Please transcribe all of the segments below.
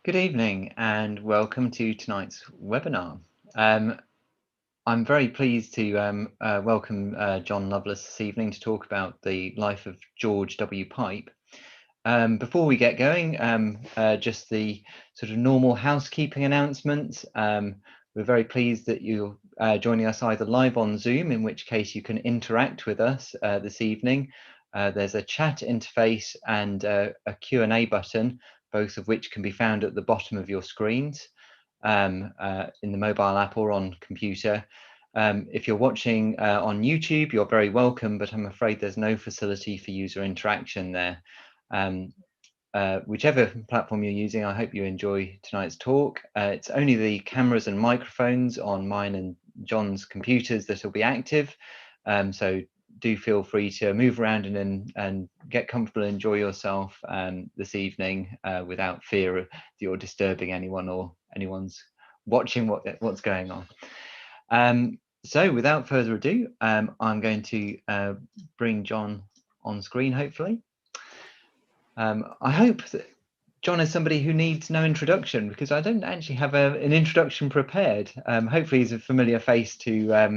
Good evening and welcome to tonight's webinar. I'm very pleased to welcome John Lovelace this evening to talk about the life of George W. Pipe. Before we get going, just the sort of normal housekeeping announcements. We're very pleased that you're joining us either live on Zoom, in which case you can interact with us this evening. There's a chat interface and a Q&A button, both of which can be found at the bottom of your screens in the mobile app or on computer. If you're watching on YouTube, you're very welcome, but I'm afraid there's no facility for user interaction there. Whichever platform you're using, I hope you enjoy tonight's talk. It's only the cameras and microphones on mine and John's computers that will be active. So do feel free to move around and get comfortable and enjoy yourself this evening without fear that you're disturbing anyone or anyone's watching what's going on. So without further ado, I'm going to bring John on screen, hopefully. I hope that John is somebody who needs no introduction, because I don't actually have an introduction prepared. Hopefully he's a familiar face to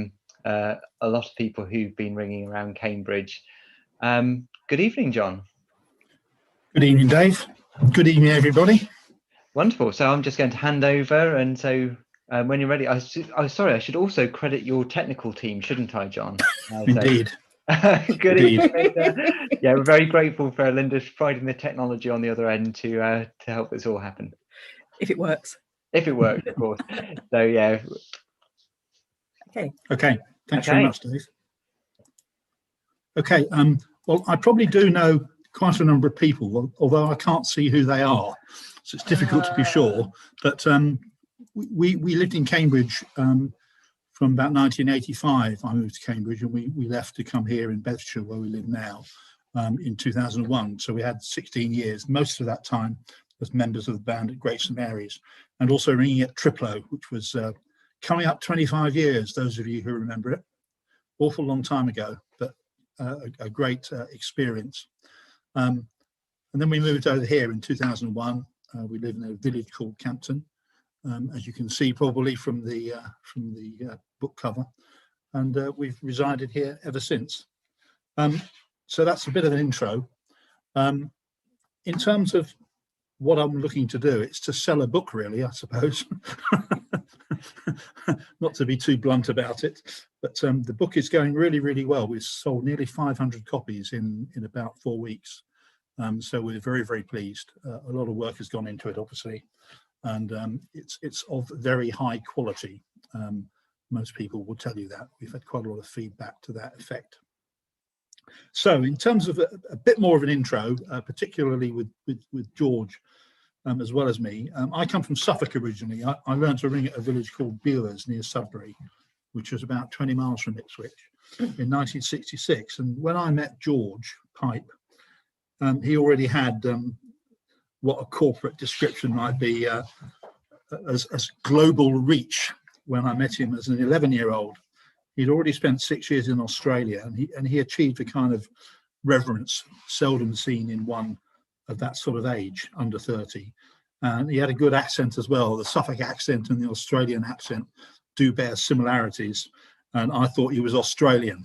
a lot of people who've been ringing around Cambridge. Good evening, John. Good evening, Dave. Good evening, everybody. Wonderful. So I'm just going to hand over, and so when you're ready, sorry, I should also credit your technical team, shouldn't I, John? Indeed. Good evening, Linda. Yeah, we're very grateful for Linda providing the technology on the other end to help this all happen. If it works. If it works, of course. So yeah. Okay. Thanks very much, Dave. Okay. Well, I probably do know quite a number of people, although I can't see who they are, so it's difficult to be sure. But we lived in Cambridge from about 1985. I moved to Cambridge, and we left to come here in Bedfordshire, where we live now, in 2001. So we had 16 years, most of that time as members of the band at Great St Mary's, and also ringing at Triplo, which was coming up 25 years, those of you who remember it. Awful long time ago, but a great experience. And then we moved over here in 2001. We live in a village called Campton, as you can see probably from the book cover, and we've resided here ever since. So that's a bit of an intro. In terms of what I'm looking to do, it's to sell a book, really, I suppose. Not to be too blunt about it, but the book is going really, really well. We've sold nearly 500 copies in about 4 weeks. So we're very, very pleased. A lot of work has gone into it, obviously, and it's of very high quality. Most people will tell you that. We've had quite a lot of feedback to that effect. So in terms of a bit more of an intro, particularly with George, as well as me, I come from Suffolk originally. I learned to ring at a village called Bewers near Sudbury, which was about 20 miles from Ipswich, in 1966. And when I met George Pipe, he already had what a corporate description might be as global reach. When I met him as an 11-year-old, he'd already spent 6 years in Australia, and he achieved a kind of reverence seldom seen in one of that sort of age, under 30. And he had a good accent as well. The Suffolk accent and the Australian accent do bear similarities, and I thought he was Australian.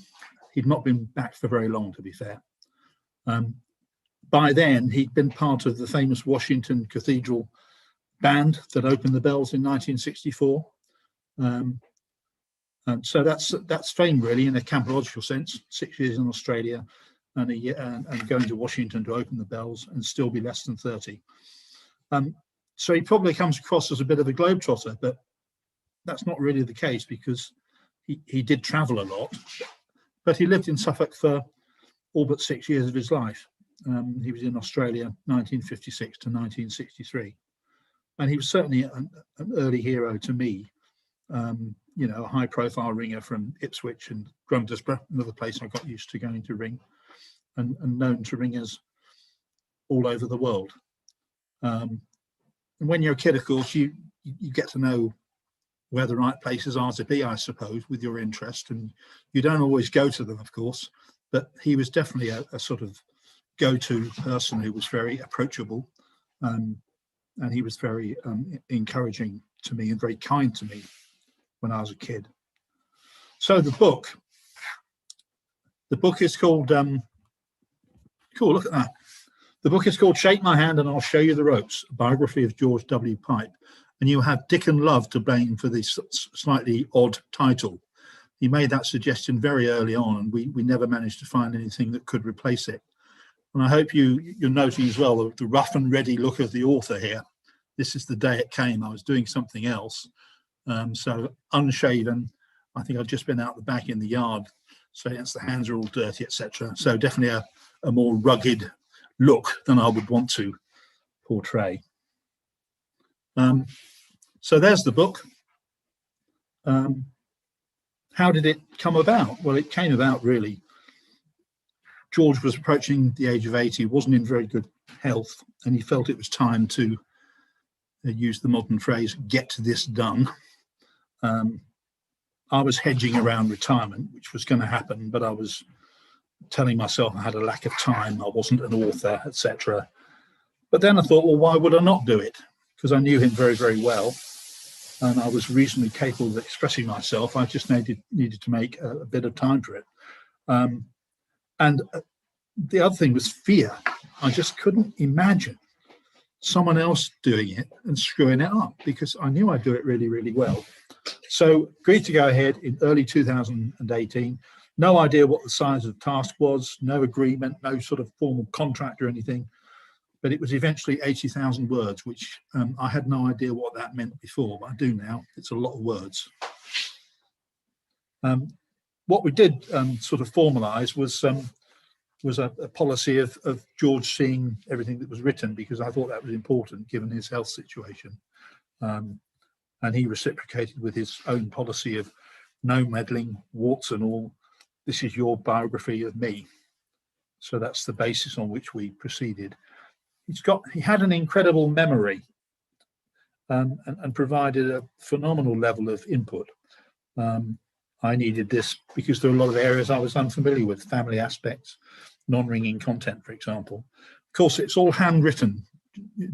He'd not been back for very long, to be fair. By then, he'd been part of the famous Washington Cathedral band that opened the Bells in 1964. And so that's fame, really, in a campological sense. 6 years in Australia and going to Washington to open the Bells and still be less than 30. So he probably comes across as a bit of a globetrotter, but that's not really the case, because he did travel a lot, but he lived in Suffolk for all but 6 years of his life. He was in Australia 1956 to 1963, and he was certainly an early hero to me. You know, a high-profile ringer from Ipswich and Grundisborough, another place I got used to going to ring, and known to ringers all over the world. And when you're a kid, of course, you get to know where the right places are to be, I suppose, with your interest, and you don't always go to them, of course, but he was definitely a sort of go-to person who was very approachable, and and he was very encouraging to me and very kind to me when I was a kid. So the book is called, cool, look at that. The book is called Shake My Hand and I'll Show You the Ropes, a biography of George W. Pipe. And you have Dickon Love to blame for this slightly odd title. He made that suggestion very early on, and we never managed to find anything that could replace it. And I hope you're noting as well the rough and ready look of the author here. This is the day it came. I was doing something else. So unshaven. I think I'd just been out the back in the yard. So hence the hands are all dirty, etc. So definitely a more rugged look than I would want to portray. So there's the book. How did it come about? Well, it came about really. George was approaching the age of 80, wasn't in very good health, and he felt it was time to use the modern phrase, get this done. I was hedging around retirement, which was going to happen, but I was telling myself I had a lack of time, I wasn't an author, etc. But then I thought, well, why would I not do it? Because I knew him very, very well, and I was reasonably capable of expressing myself. I just needed to make a bit of time for it. And the other thing was fear. I just couldn't imagine someone else doing it and screwing it up, because I knew I'd do it really, really well. So agreed to go ahead in early 2018. No idea what the size of the task was, no agreement, no sort of formal contract or anything. But it was eventually 80,000 words, which I had no idea what that meant before, but I do now. It's a lot of words. What we did sort of formalise was a policy of George seeing everything that was written, because I thought that was important given his health situation. And he reciprocated with his own policy of no meddling, warts and all. This is your biography of me. So that's the basis on which we proceeded. He had an incredible memory and provided a phenomenal level of input. I needed this because there were a lot of areas I was unfamiliar with, family aspects, non-ringing content, for example. Of course, it's all handwritten.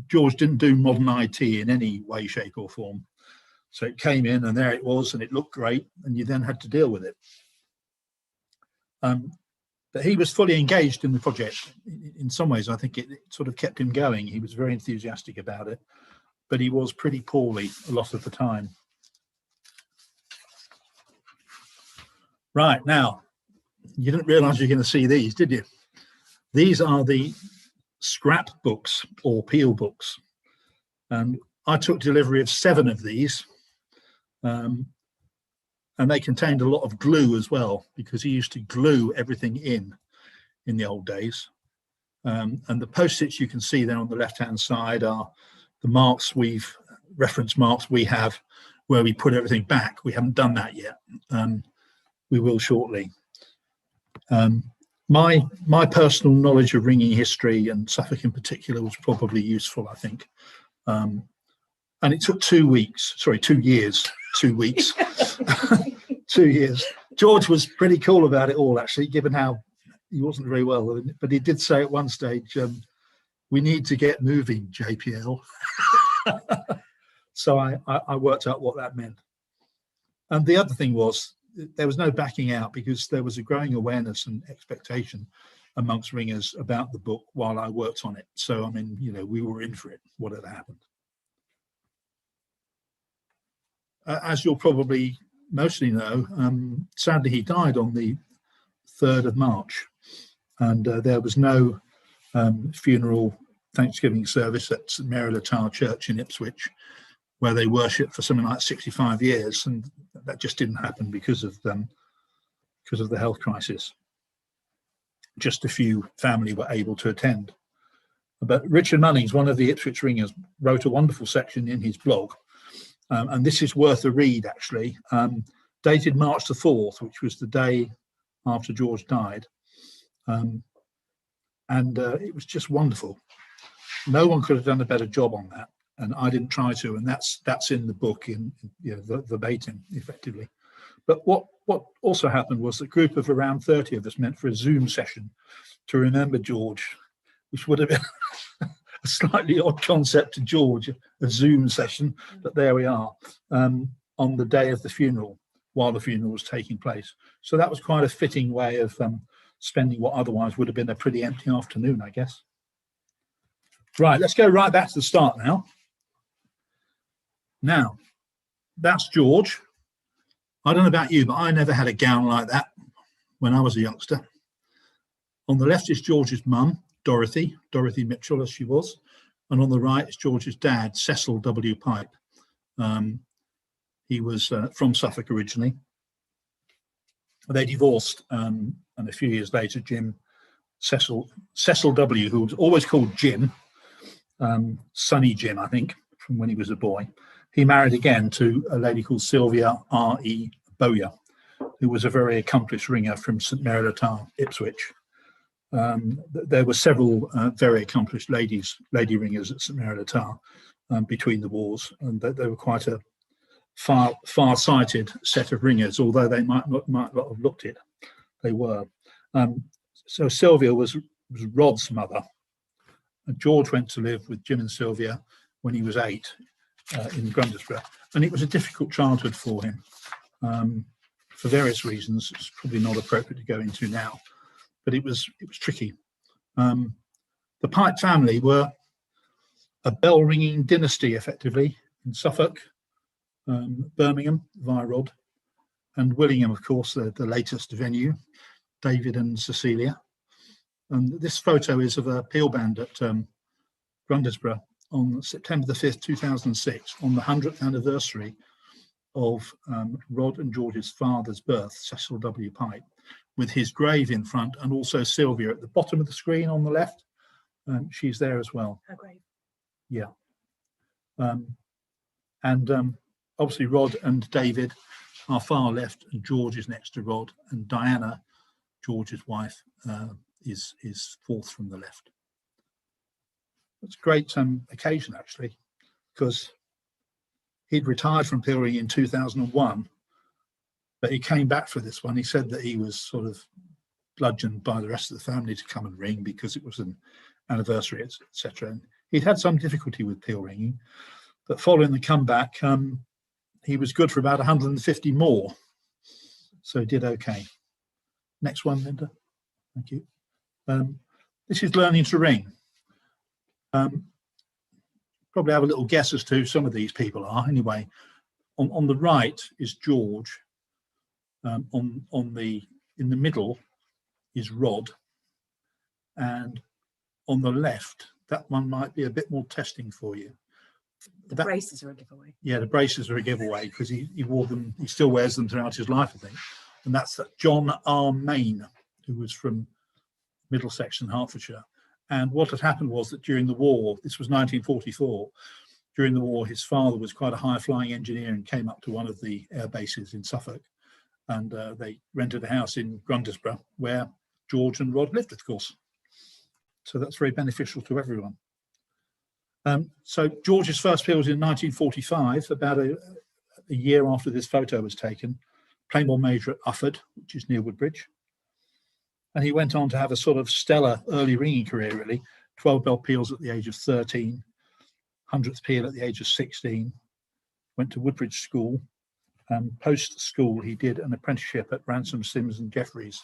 George didn't do modern IT in any way, shape or form. So it came in and there it was, and it looked great, and you then had to deal with it. But he was fully engaged in the project. In some ways, I think it sort of kept him going. He was very enthusiastic about it, but he was pretty poorly a lot of the time. Right, now, you didn't realise you're going to see these, did you? These are the scrap books or peel books. And I took delivery of 7 of these. And they contained a lot of glue as well, because he used to glue everything in the old days. And the post-its you can see there on the left-hand side are the marks reference marks we have where we put everything back. We haven't done that yet. We will shortly. My personal knowledge of ringing history and Suffolk in particular was probably useful, I think. And it took 2 weeks, sorry, 2 years, 2 weeks, 2 years. George was pretty cool about it all, actually, given how he wasn't very well. But he did say at one stage, we need to get moving, JPL. So I worked out what that meant. And the other thing was, there was no backing out, because there was a growing awareness and expectation amongst ringers about the book while I worked on it. So, I mean, you know, we were in for it, whatever happened. As you'll probably mostly know, sadly he died on the 3rd of March, and there was no funeral Thanksgiving service at St Mary le Tower Church in Ipswich, where they worshipped for something like 65 years, and that just didn't happen because of the health crisis. Just a few family were able to attend. But Richard Munnings, one of the Ipswich ringers, wrote a wonderful section in his blog, and this is worth a read, actually, dated March the 4th, which was the day after George died. And it was just wonderful. No one could have done a better job on that, and I didn't try to, and that's in the book, in the verbatim, effectively. But what also happened was a group of around 30 of us met for a Zoom session to remember George, which would have been a slightly odd concept to George, a Zoom session, but there we are, on the day of the funeral, while the funeral was taking place. So that was quite a fitting way of spending what otherwise would have been a pretty empty afternoon, I guess. Right, let's go right back to the start now. Now, that's George. I don't know about you, but I never had a gown like that when I was a youngster. On the left is George's mum, Dorothy Mitchell, as she was. And on the right is George's dad, Cecil W. Pipe. He was from Suffolk originally. They divorced, and a few years later, Cecil W., who was always called Jim, Sonny Jim, I think, from when he was a boy, he married again to a lady called Sylvia R.E. Bowyer, who was a very accomplished ringer from St Mary le Tare, Ipswich. There were several very accomplished lady ringers at St Mary le Tare between the wars, and they were quite a far-sighted set of ringers, although they might not have looked it. They were. So Sylvia was Rod's mother, and George went to live with Jim and Sylvia when he was 8 in Grundisborough, and it was a difficult childhood for him for various reasons. It's probably not appropriate to go into now, but it was tricky. The Pipe family were a bell-ringing dynasty, effectively, in Suffolk, Birmingham via Rod, and Willingham, of course, the latest venue, David and Cecilia. And this photo is of a peel band at Grundisborough on September the 5th, 2006, on the 100th anniversary of Rod and George's father's birth, Cecil W. Pipe, with his grave in front, and also Sylvia at the bottom of the screen on the left. She's there as well. Her grave. Yeah. Obviously Rod and David are far left, and George is next to Rod, and Diana, George's wife, is fourth from the left. It's a great occasion, actually, because he'd retired from peel ringing in 2001, but he came back for this one. He said that he was sort of bludgeoned by the rest of the family to come and ring because it was an anniversary, etc. And he'd had some difficulty with peel ringing, but following the comeback, he was good for about 150 more. So he did okay. Next one, Linda. Thank you. This is learning to ring. Probably have a little guess as to who some of these people are. Anyway, on the right is George. In the middle is Rod, and on the left, that one might be a bit more testing for you. The braces are a giveaway. Yeah, the braces are a giveaway because he wore them. He still wears them throughout his life, I think. And that's John R. Main, who was from Middlesex in Hertfordshire. And what had happened was that during the war, this was 1944, during the war, his father was quite a high-flying engineer and came up to one of the air bases in Suffolk. And they rented a house in Grundisborough where George and Rod lived, of course. So that's very beneficial to everyone. So George's first peel was in 1945, about a year after this photo was taken, Plainmore Major at Ufford, which is near Woodbridge. And he went on to have a sort of stellar early ringing career, really. 12 bell peals at the age of 13, 100th peel at the age of 16, went to Woodbridge School. Post school, he did an apprenticeship at Ransom, Sims and Jeffries,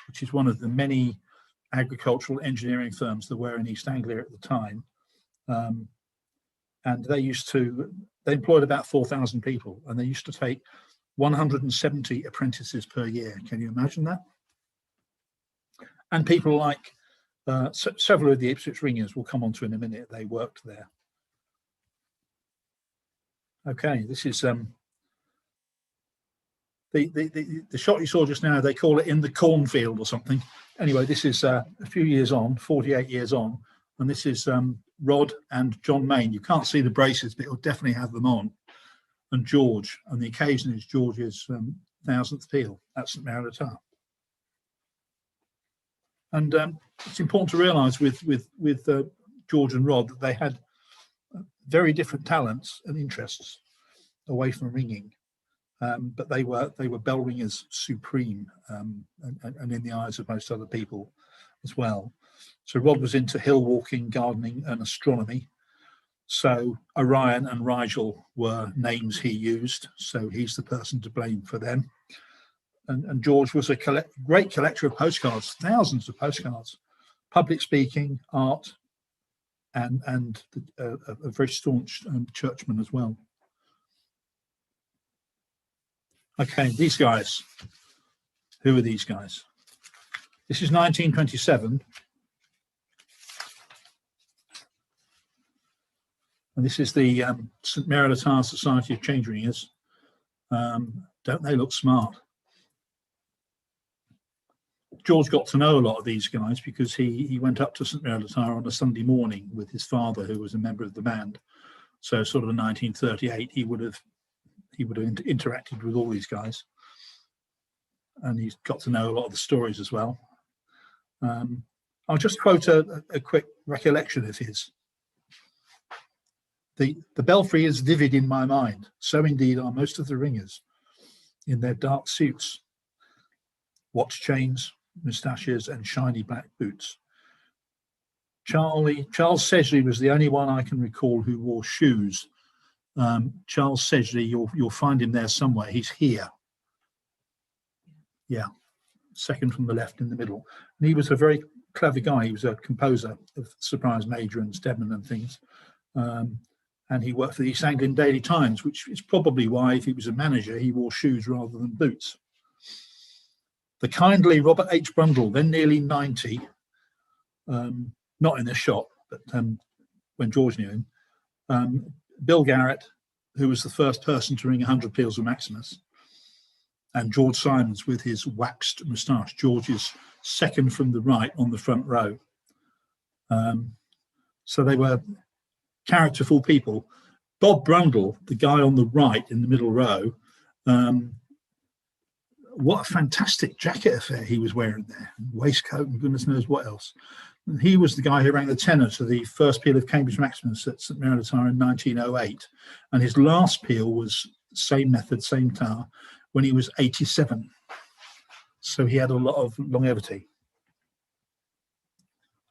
which is one of the many agricultural engineering firms there were in East Anglia at the time. And they employed about 4,000 people, and they used to take 170 apprentices per year. Can you imagine that? And people like several of the Ipswich ringers we'll come on to in a minute, they worked there. Okay, this is the shot you saw just now, they call it In the Cornfield or something. Anyway, this is a few years on, 48 years on, and this is Rod and John Main. You can't see the braces, but you'll definitely have them on. And George, and the occasion is George's 1000th peel at St Mary le Tare. And it's important to realise with George and Rod that they had very different talents and interests away from ringing. But they were bell ringers supreme, and in the eyes of most other people as well. So Rod was into hill walking, gardening, and astronomy. So Orion and Rigel were names he used. So he's the person to blame for them. And George was a great collector of postcards, thousands of postcards, public speaking, art, and a very staunch churchman as well. Okay, these guys. Who are these guys? This is 1927. And this is the St. Mary le Tare Society of Change Ringers. Don't they look smart? George got to know a lot of these guys because he went up to St. Mary le Tare on a Sunday morning with his father, who was a member of the band. So sort of in 1938, he would have interacted with all these guys, and he's got to know a lot of the stories as well. I'll just quote a quick recollection of his. The belfry is vivid in my mind, so indeed are most of the ringers in their dark suits, watch chains, moustaches, and shiny black boots. Charles Sedgley was the only one I can recall who wore shoes. Charles Sedgley, you'll find him there somewhere. He's here. Yeah, second from the left in the middle. And he was a very clever guy. He was a composer of Surprise Major and Stedman and things. And he worked for the East Anglian Daily Times, which is probably why, if he was a manager, he wore shoes rather than boots. The kindly Robert H. Brundle, then nearly 90, not in this shop, but when George knew him, Bill Garrett, who was the first person to ring 100 peals of Maximus, and George Simons with his waxed moustache. George is second from the right on the front row. So they were characterful people. Bob Brundle, the guy on the right in the middle row, what a fantastic jacket affair he was wearing there, waistcoat and goodness knows what else. And he was the guy who rang the tenor to the first peal of Cambridge Maximus at St. Mary le Tare in 1908. And his last peal was same method, same tower, when he was 87. So he had a lot of longevity.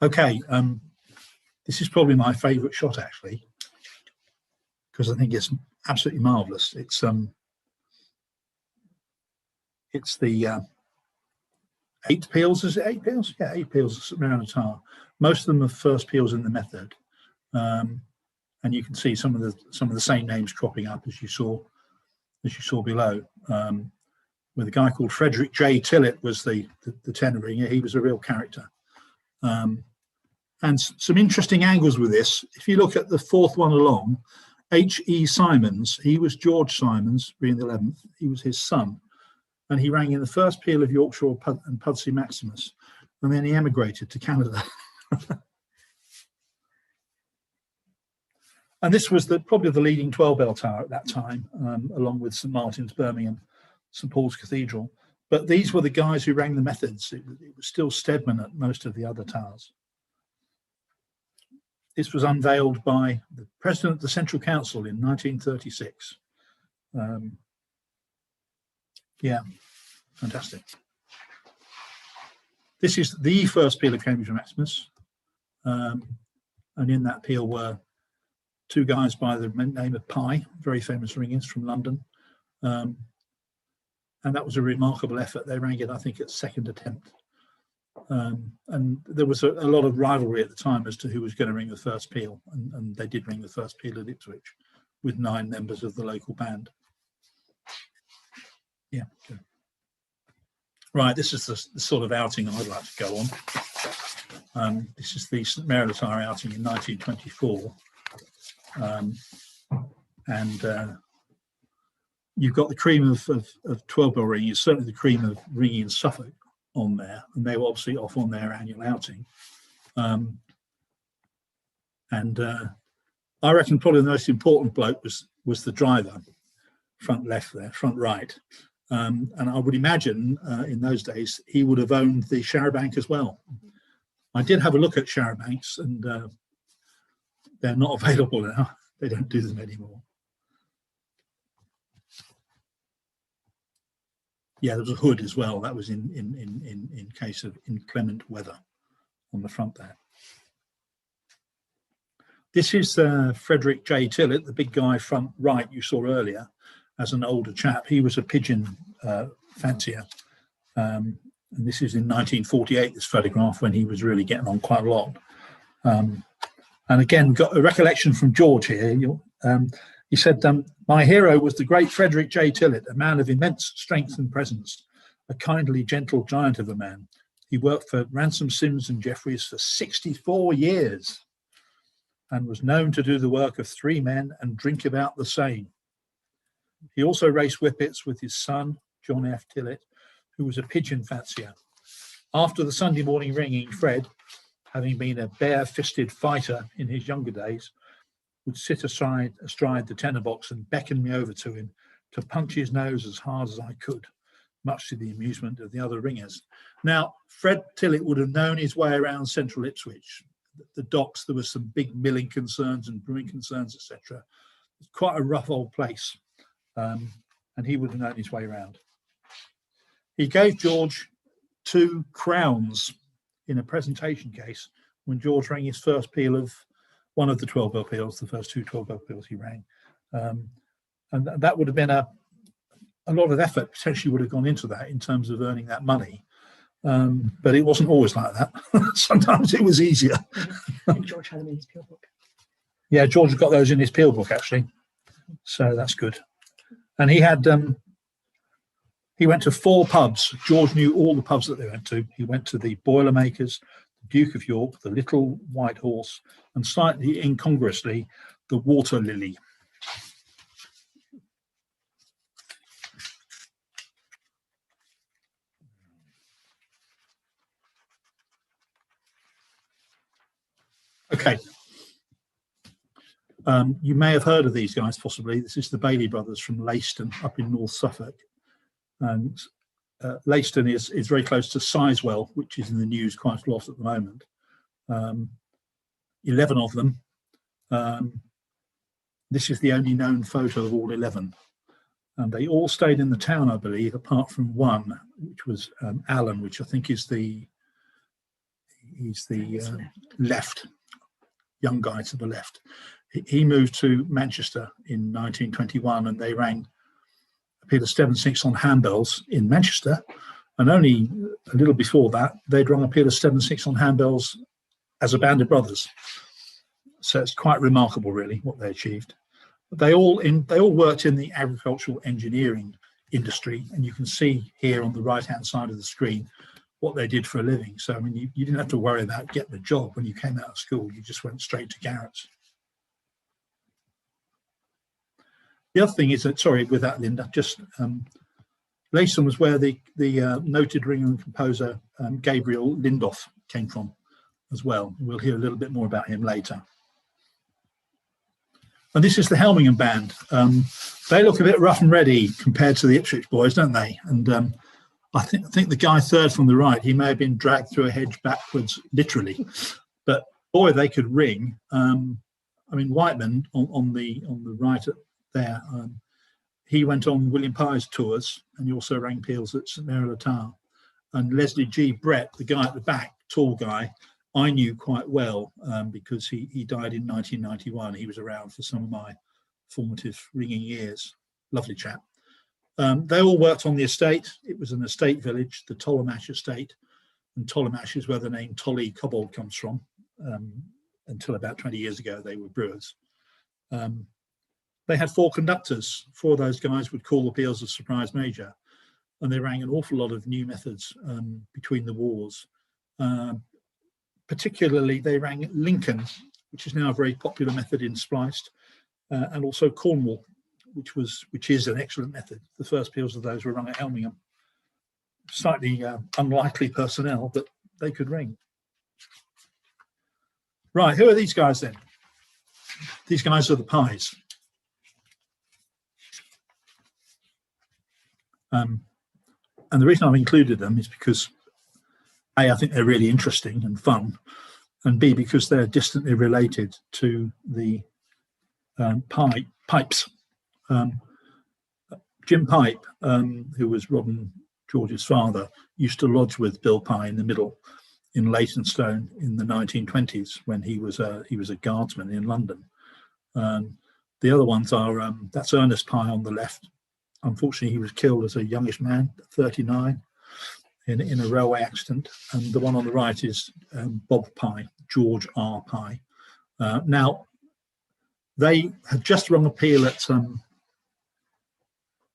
Okay, this is probably my favourite shot, actually, because I think it's absolutely marvellous. It's the 8 peals, is it 8 peals? Yeah, 8 peals of St. Mary le Tare. Most of them are first peals in the method. And you can see some of the same names cropping up as you saw below. With a guy called Frederick J. Tillett was the tenor ringer. He was a real character. And some interesting angles with this. If you look at the fourth one along, H.E. Simons, he was George Simons, being the 11th. He was his son. And he rang in the first peal of Yorkshire and Pudsey Maximus. And then he emigrated to Canada. And this was probably the leading 12-bell tower at that time, along with St. Martin's, Birmingham, St. Paul's Cathedral. But these were the guys who rang the methods. It was still Stedman at most of the other towers. This was unveiled by the President of the Central Council in 1936. Yeah, fantastic. This is the first peal of Cambridge Maximus. And in that peal were 2 guys by the name of Pye, very famous ringers from London. And that was a remarkable effort. They rang it, I think, at second attempt. And there was a lot of rivalry at the time as to who was going to ring the first peal. And they did ring the first peal at Ipswich with 9 members of the local band. Yeah, good. Right, this is the sort of outing I'd like to go on. This is the St. Mary le Tare outing in 1924. And you've got the cream of 12-bell ringing, certainly the cream of ringing in Suffolk on there, and they were obviously off on their annual outing. And I reckon probably the most important bloke was the driver, front left there, front right. And I would imagine in those days he would have owned the charabanc as well. I did have a look at charabancs, and they're not available now. They don't do them anymore. Yeah, there was a hood as well. That was in case of inclement weather. on the front there. This is Frederick J. Tillett, the big guy front right you saw earlier, as an older chap. He was a pigeon fancier. And this is in 1948, this photograph, when he was really getting on quite a lot. And again, got a recollection from George here. He said, my hero was the great Frederick J. Tillett, a man of immense strength and presence, a kindly, gentle giant of a man. He worked for Ransom, Sims and Jeffries for 64 years and was known to do the work of 3 men and drink about the same. He also raced whippets with his son, John F. Tillett, who was a pigeon fancier. After the Sunday morning ringing, Fred, having been a bare-fisted fighter in his younger days, would sit astride the tenor box and beckon me over to him to punch his nose as hard as I could, much to the amusement of the other ringers. Now, Fred Tillett would have known his way around central Ipswich. The docks, there were some big milling concerns and brewing concerns, etc. It's quite a rough old place, and he would have known his way around. He gave George 2 crowns in a presentation case when George rang his first peal of one of the 12-bell peals, the first 2 12-bell peals he rang. And that would have been a lot of effort potentially would have gone into that in terms of earning that money. But it wasn't always like that. Sometimes it was easier. And George had them in his peel book. Yeah, George got those in his peel book, actually. So that's good. And he had, he went to 4 pubs. George knew all the pubs that they went to. He went to the Boilermakers, the Duke of York, the Little White Horse, and slightly incongruously, the Water Lily. Okay. You may have heard of these guys, possibly. This is the Bailey brothers from Leiston, up in North Suffolk. And Leiston is very close to Sizewell, which is in the news quite a lot at the moment. 11 of them. This is the only known photo of all 11. And they all stayed in the town, I believe, apart from one, which was Alan, which I think is the left, young guy to the left. He moved to Manchester in 1921, and they rang a peal of 7/6 on handbells in Manchester. And only a little before that, they'd rung a peal of 7/6 on handbells as a band of brothers. So it's quite remarkable, really, what they achieved. But they all worked in the agricultural engineering industry, and you can see here on the right-hand side of the screen what they did for a living. So I mean, you didn't have to worry about getting a job when you came out of school. You just went straight to garrets. The other thing is that, sorry, with that, Linda, just Leiston was where the noted ringer and composer Gabriel Lindoff came from as well. We'll hear a little bit more about him later. And this is the Helmingham Band. They look a bit rough and ready compared to the Ipswich boys, don't they? And I think the guy third from the right, he may have been dragged through a hedge backwards, literally. But boy, they could ring. I mean, Whiteman on the right there, he went on William Pye's tours, and he also rang peals at St Mary le Tower. And Leslie G. Brett, the guy at the back, tall guy, I knew quite well because he died in 1991. He was around for some of my formative ringing years. Lovely chap. They all worked on the estate. It was an estate village, the Tollemache estate. And Tollemache is where the name Tolly Cobbold comes from. Until about 20 years ago, they were brewers. They had 4 conductors. 4 of those guys would call the peals of surprise major. And they rang an awful lot of new methods between the wars. Particularly, they rang Lincoln, which is now a very popular method in spliced, and also Cornwall, which is an excellent method. The first peals of those were rung at Helmingham. Slightly unlikely personnel, but they could ring. Right, who are these guys then? These guys are the Pyes. And the reason I've included them is because A, I think they're really interesting and fun, and B, because they're distantly related to the Pipes. Jim Pipe, who was Robin George's father, used to lodge with Bill Pye in the middle, in Leytonstone in the 1920s when he was a guardsman in London. The other ones are that's Ernest Pye on the left. Unfortunately, he was killed as a youngish man, 39, in a railway accident. And the one on the right is Bob Pye, George R. Pye. Now, they had just rung appeal at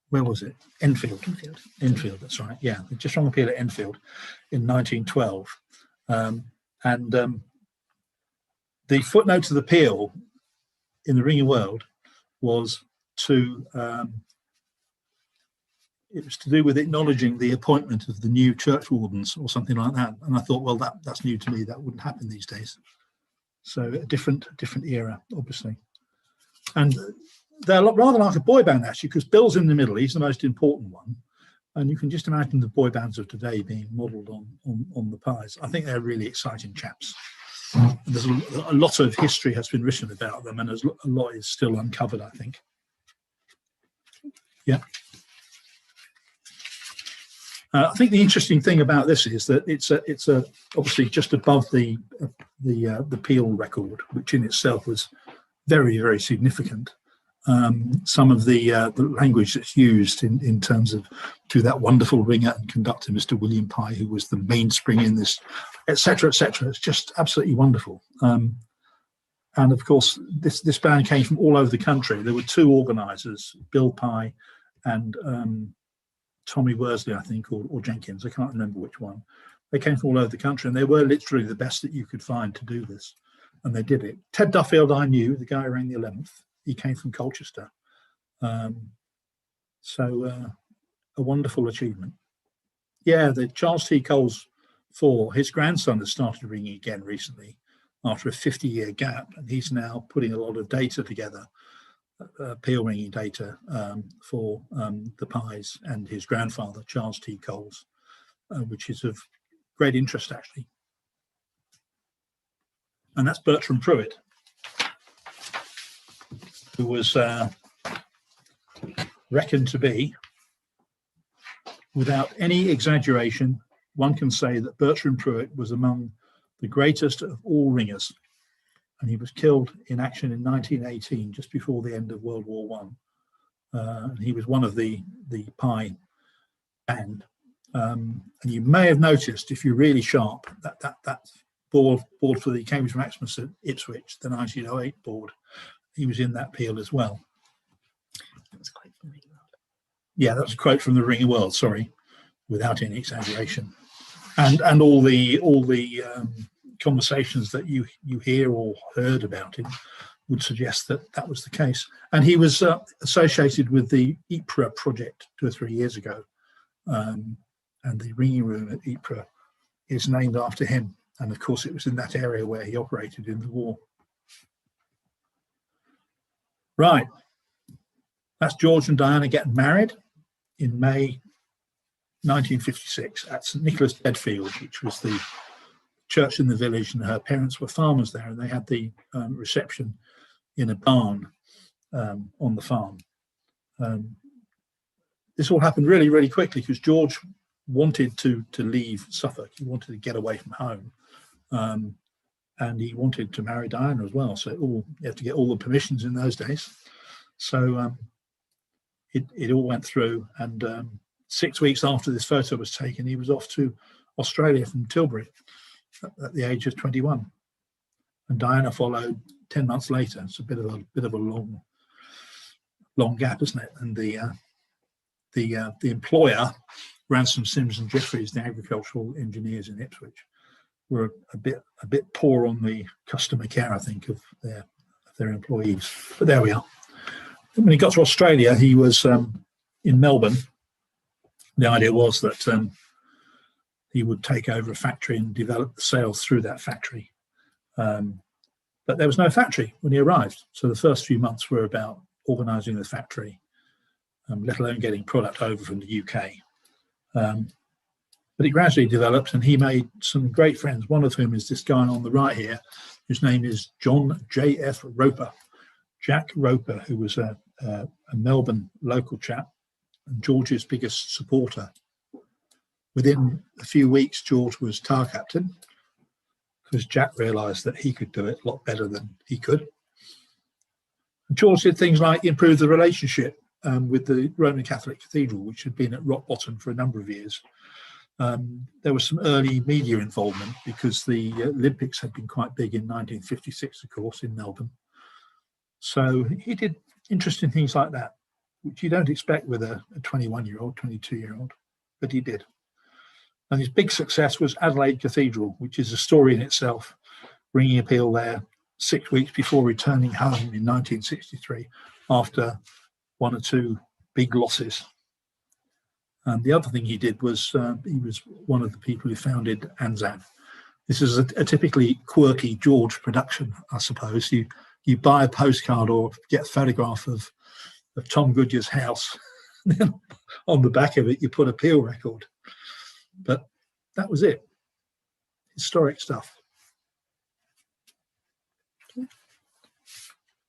where was it? Enfield. Enfield, that's right. Yeah, they just rung appeal at Enfield in 1912. The footnote to the appeal in the Ringing World was it was to do with acknowledging the appointment of the new churchwardens or something like that. And I thought, well, that's new to me. That wouldn't happen these days. So a different era, obviously. And they're rather like a boy band, actually, because Bill's in the middle. He's the most important one. And you can just imagine the boy bands of today being modelled on the Pyes. I think they're really exciting chaps. And there's a lot of history has been written about them, and a lot is still uncovered, I think. Yeah. I think the interesting thing about this is that it's obviously just above the Peel record, which in itself was very, very significant. Some of the language that's used in terms of to that wonderful ringer and conductor, Mr. William Pye, who was the mainspring in this, etc., etc. It's just absolutely wonderful. And of course, this band came from all over the country. There were two organisers, Bill Pye and Tommy Worsley, I think, or Jenkins. I can't remember which one. They came from all over the country, and they were literally the best that you could find to do this. And they did it. Ted Duffield, I knew, the guy who rang the 11th. He came from Colchester. So a wonderful achievement. Yeah, the Charles T. Coles 4, his grandson has started ringing again recently after a 50-year gap, and he's now putting a lot of data together, Peel ringing data for the Pyes and his grandfather, Charles T. Coles, which is of great interest, actually. And that's Bertram Pruitt, who was reckoned to be, without any exaggeration, one can say that Bertram Pruitt was among the greatest of all ringers. And he was killed in action in 1918, just before the end of World War I. And he was one of the Pye band. And you may have noticed, if you're really sharp, that board for the Cambridge Maximus at Ipswich, the 1908 board, he was in that Peel as well. That was a quote from the Ringing World. Yeah, that was a quote from the Ringing World, sorry, without any exaggeration. And all the conversations that you hear or heard about him would suggest that was the case. And he was associated with the Ypres project 2 or 3 years ago. And the ringing room at Ypres is named after him. And of course, it was in that area where he operated in the war. Right. That's George and Diana getting married in May 1956 at St Nicholas Bedfield, which was the church in the village, and her parents were farmers there, and they had the reception in a barn on the farm. This all happened really, really quickly because George wanted to leave Suffolk. He wanted to get away from home. And he wanted to marry Diana as well. So you have to get all the permissions in those days. So it all went through. And 6 weeks after this photo was taken, he was off to Australia from Tilbury at the age of 21. And Diana followed 10 months later. It's a bit of a long gap, isn't it? And the employer, Ransom, Sims and Jeffries, the agricultural engineers in Ipswich, were a bit poor on the customer care, I think, of their employees. But there we are. When he got to Australia, he was in Melbourne. The idea was that he would take over a factory and develop the sales through that factory. But there was no factory when he arrived. So the first few months were about organising the factory, let alone getting product over from the UK. But it gradually developed, and he made some great friends, one of whom is this guy on the right here, whose name is John J.F. Roper. Jack Roper, who was a Melbourne local chap and George's biggest supporter. Within a few weeks, George was tower captain, because Jack realised that he could do it a lot better than he could. George did things like improve the relationship with the Roman Catholic Cathedral, which had been at rock bottom for a number of years. There was some early media involvement because the Olympics had been quite big in 1956, of course, in Melbourne. So he did interesting things like that, which you don't expect with a 21-year-old, 22-year-old, but he did. And his big success was Adelaide Cathedral, which is a story in itself, ringing a peal there 6 weeks before returning home in 1963 after one or two big losses. And the other thing he did was he was one of the people who founded ANZAC. This is a typically quirky George production, I suppose. You buy a postcard or get a photograph of Tom Goodyear's house, and then on the back of it you put a Peel record. But that was it. Historic stuff.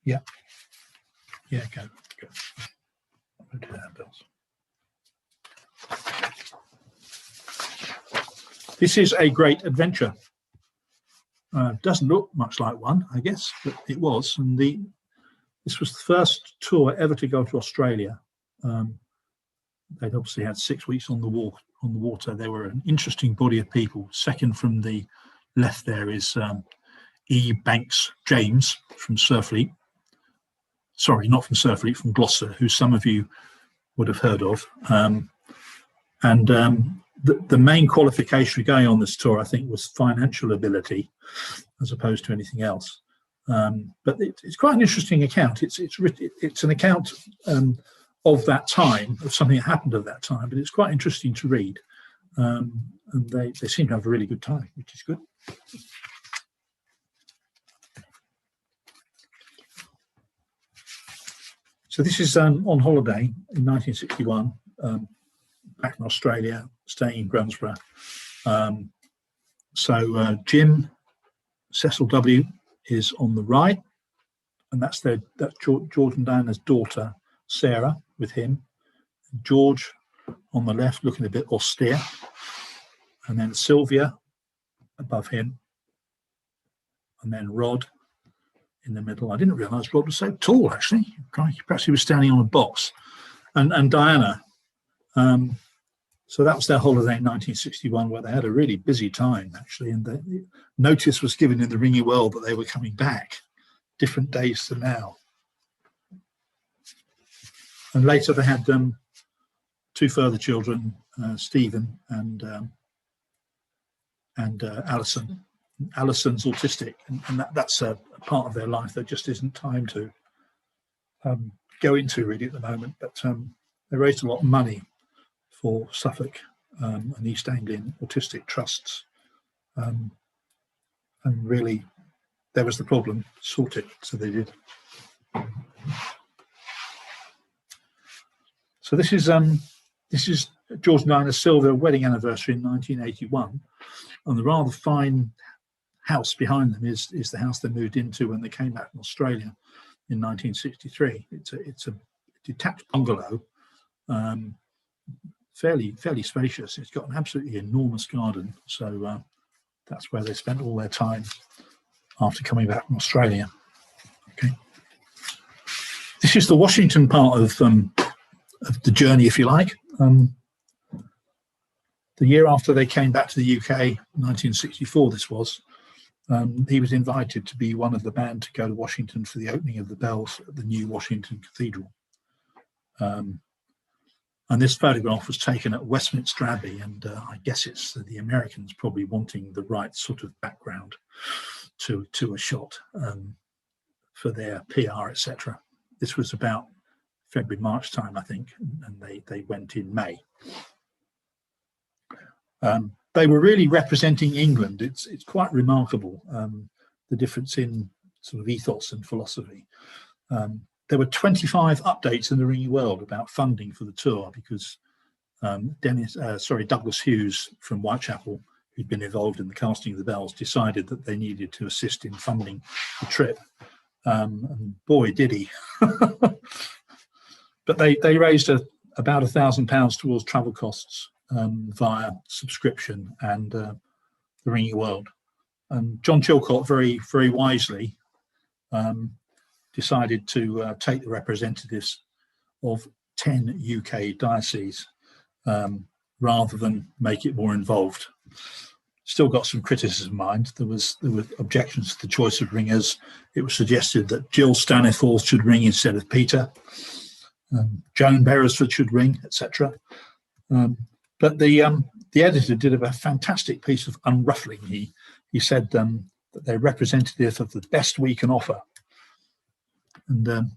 Yeah. Yeah, go. I'll do that, Bills. This is a great adventure. Doesn't look much like one, I guess, but it was. And this was the first tour ever to go to Australia. They'd obviously had 6 weeks on the water. They were an interesting body of people. Second from the left there is E. Banks James from Surfleet. Sorry, not from Surfleet, from Gloucester, who some of you would have heard of. The main qualification for going on this tour, I think, was financial ability, as opposed to anything else. But it's quite an interesting account. It's an account of that time, of something that happened at that time, but it's quite interesting to read. And they seem to have a really good time, which is good. So this is on holiday in 1961, back in Australia, staying in Grandsborough. Jim, Cecil W. is on the right, and that's George and Diana's daughter, Sarah, with him. George on the left, looking a bit austere, and then Sylvia above him, and then Rod in the middle. I didn't realise Rod was so tall, actually. Perhaps he was standing on a box. And Diana. So that was their holiday in 1961, where they had a really busy time, actually. And the notice was given in the Ringy World that they were coming back, different days to now. And later they had two further children, Stephen and Alison. Alison's autistic, and that's a part of their life that just isn't time to go into really at the moment. But they raised a lot of money for Suffolk and East Anglian autistic trusts, and really there was the problem, sort it, so they did. So this is George and Diana's silver wedding anniversary in 1981, and the rather fine house behind them is the house they moved into when they came back from Australia in 1963. It's a detached bungalow, fairly spacious. It's got an absolutely enormous garden, so that's where they spent all their time after coming back from Australia. Okay, this is the Washington part of the journey, if you like. The year after they came back to the UK, 1964 this was, he was invited to be one of the band to go to Washington for the opening of the bells at the new Washington Cathedral. And this photograph was taken at Westminster Abbey, and I guess it's the Americans probably wanting the right sort of background to a shot for their PR, etc. This was about February, March time, I think, and they went in May. They were really representing England. It's quite remarkable, the difference in sort of ethos and philosophy. There were 25 updates in the Ringy World about funding for the tour because Douglas Hughes from Whitechapel, who'd been involved in the casting of the bells, decided that they needed to assist in funding the trip. And boy, did he. But they raised about £1,000 towards travel costs via subscription and the Ringy World. John Chilcot very, very wisely decided to take the representatives of 10 UK dioceses rather than make it more involved. Still got some criticism in mind. There were objections to the choice of ringers. It was suggested that Jill Staniforth should ring instead of Peter. Joan Beresford should ring, etc. But the editor did a fantastic piece of unruffling. He said that they're representative of the best we can offer. And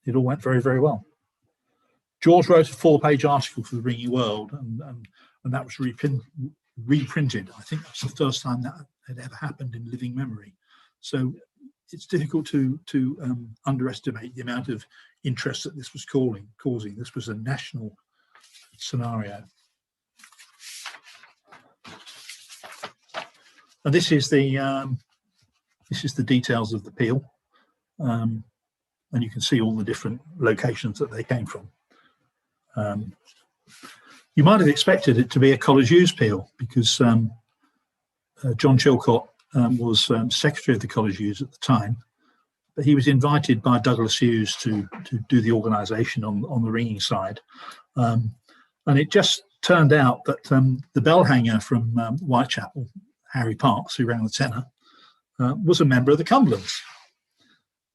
it all went very, very well. George wrote a 4-page article for the Ringing World, and that was reprinted. I think that's the first time that had ever happened in living memory. So it's difficult to underestimate the amount of interest that this was causing. This was a national scenario. And this is the details of the peal, and you can see all the different locations that they came from. You might have expected it to be a College Hughes peal because John Chilcot was secretary of the College Hughes at the time, but he was invited by Douglas Hughes to do the organisation on the ringing side, and it just turned out that the bell hanger from Whitechapel, Harry Parks, who rang the tenor, was a member of the Cumberlands,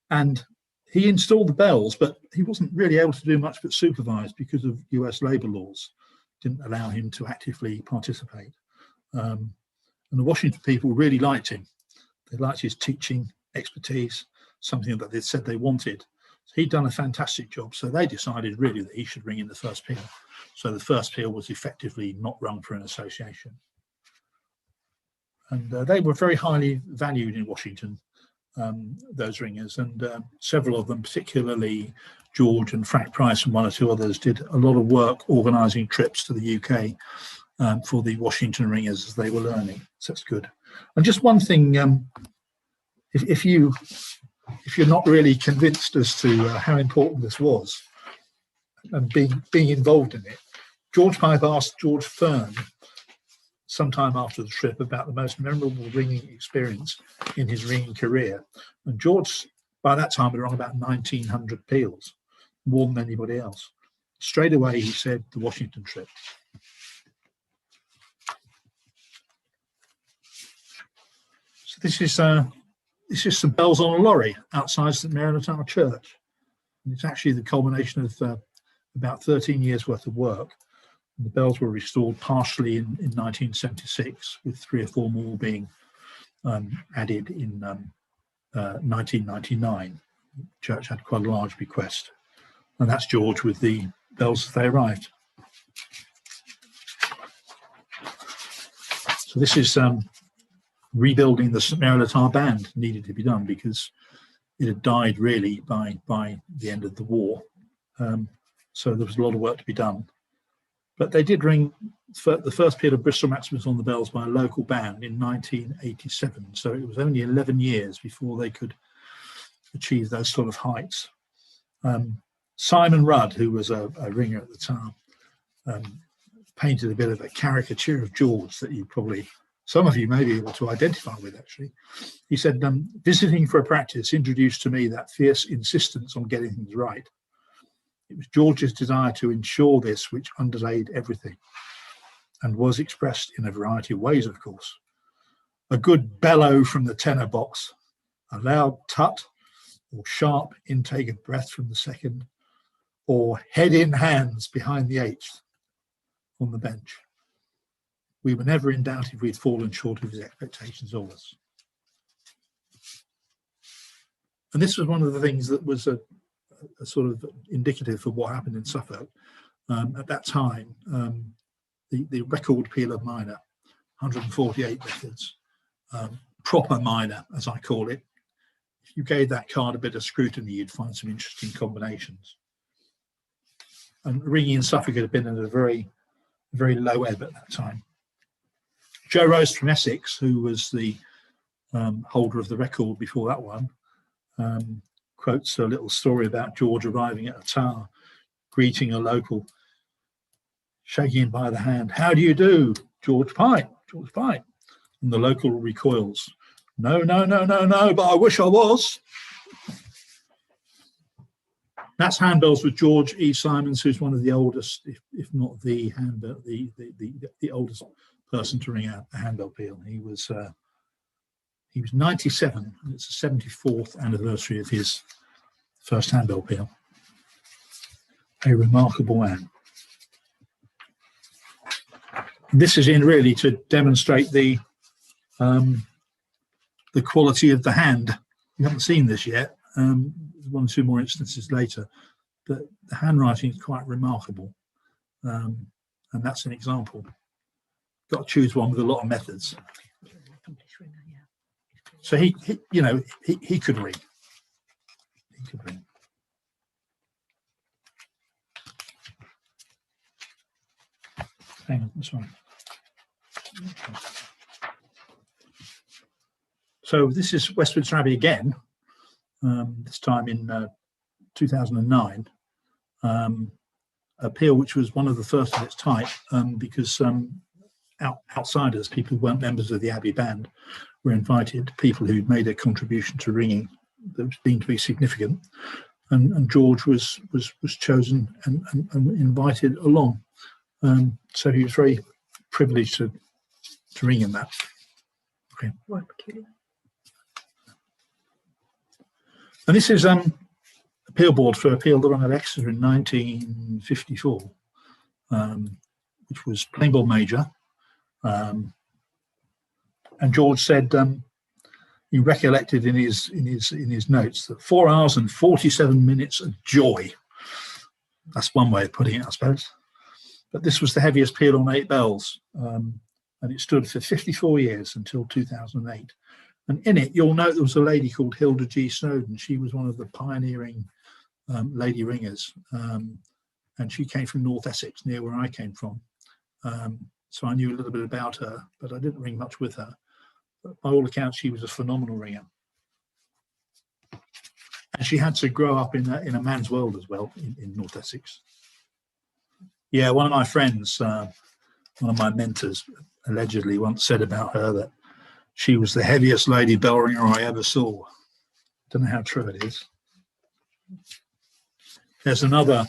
and he installed the bells, but he wasn't really able to do much but supervise because of US labour laws didn't allow him to actively participate. And the Washington people really liked him. They liked his teaching expertise, something that they said they wanted. So he'd done a fantastic job. So they decided really that he should ring in the first peal. So the first peal was effectively not rung for an association. And they were very highly valued in Washington, those ringers, and several of them, particularly George and Frank Price and one or two others, did a lot of work organising trips to the UK for the Washington ringers as they were learning. So that's good. And just one thing, if you're not really convinced as to how important this was and being involved in it, George Pipe asked George Fern sometime after the trip about the most memorable ringing experience in his ringing career. And George, by that time, had rung about 1,900 peals, more than anybody else. Straight away, he said the Washington trip. So this is some bells on a lorry outside St Mary le Tower Church. And it's actually the culmination of about 13 years worth of work. The bells were restored partially in 1976, with 3 or 4 more being added in 1999. The church had quite a large bequest. And that's George with the bells as they arrived. So this is rebuilding the St Mary le Tower band needed to be done because it had died really by the end of the war. So there was a lot of work to be done. But they did ring the first peal of Bristol Maximus on the bells by a local band in 1987. So it was only 11 years before they could achieve those sort of heights. Simon Rudd, who was a ringer at the time, painted a bit of a caricature of George that some of you may be able to identify with, actually. He said, visiting for a practice introduced to me that fierce insistence on getting things right. It was George's desire to ensure this which underlaid everything, and was expressed in a variety of ways, of course. A good bellow from the tenor box, a loud tut or sharp intake of breath from the second, or head in hands behind the eighth on the bench. We were never in doubt if we'd fallen short of his expectations of us. And this was one of the things that was a sort of indicative of what happened in Suffolk. At that time, the record peal of minor, 148 records, proper minor, as I call it. If you gave that card a bit of scrutiny, you'd find some interesting combinations. And ringing in Suffolk had been at a very, very low ebb at that time. Joe Rose from Essex, who was the holder of the record before that one, quotes a little story about George arriving at a tower, greeting a local, shaking him by the hand. "How do you do? George Pipe, George Pipe." And the local recoils. No, no, no, no, no, but I wish I was. That's handbells with George E. Simons, who's one of the oldest, if not the handbell, the oldest person to ring a handbell peal. He was 97, and it's the 74th anniversary of his first handbell peal. A remarkable man. And this is in really to demonstrate the quality of the hand. You haven't seen this yet. One or two more instances later, but the handwriting is quite remarkable, and that's an example. Got to choose one with a lot of methods. So he could ring. He could ring. Hang on, sorry. So this is Westminster Abbey again. This time in 2009, a peal which was one of the first of its type, because outsiders, people who weren't members of the Abbey band, were invited, people who'd made a contribution to ringing that was deemed to be significant, and George was chosen and invited along. So he was very privileged to ring in that. Okay. And this is a peal board for a peal that ran at Exeter in 1954, which was plain ball major. And George said he recollected in his notes that 4 hours and 47 minutes of joy. That's one way of putting it, I suppose. But this was the heaviest peal on 8 bells, and it stood for 54 years until 2008. And in it, you'll note there was a lady called Hilda G. Snowden. She was one of the pioneering lady ringers, and she came from North Essex, near where I came from. So I knew a little bit about her, but I didn't ring much with her. But by all accounts, she was a phenomenal ringer. And she had to grow up in a man's world as well, in North Essex. Yeah, one of my friends, one of my mentors, allegedly once said about her that she was the heaviest lady bell ringer I ever saw. Don't know how true it is. There's another,